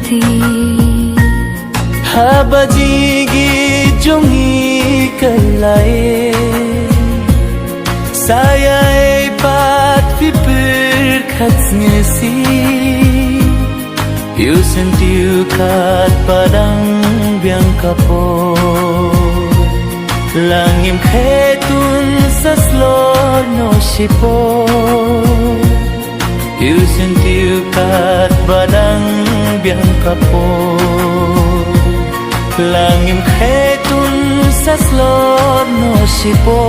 thi habajigi jongi kalai saya pat pipir khatsngesi you sentiu kat padang biang kapo langim khetun saslo no shipo you sentiu kat padang biang kapo langim khetun saslo no shipo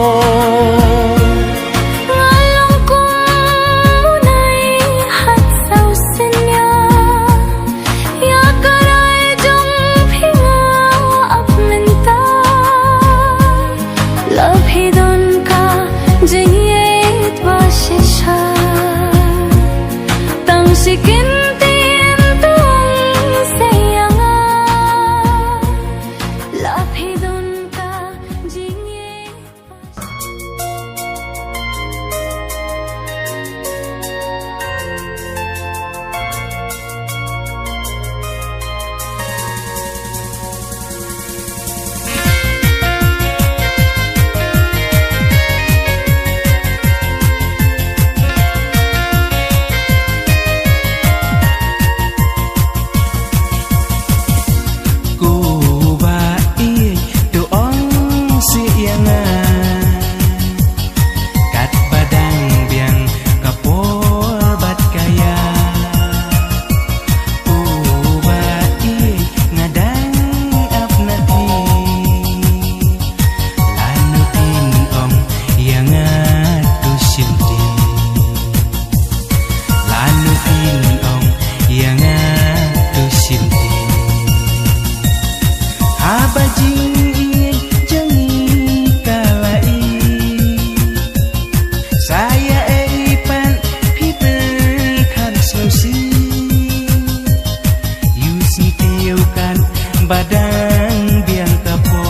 Badang biang kapo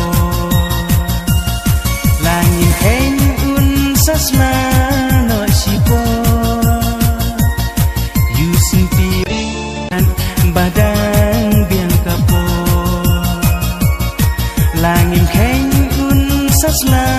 langin hen un sasma no sipo you simpian badang biang kapo langin hen un sasma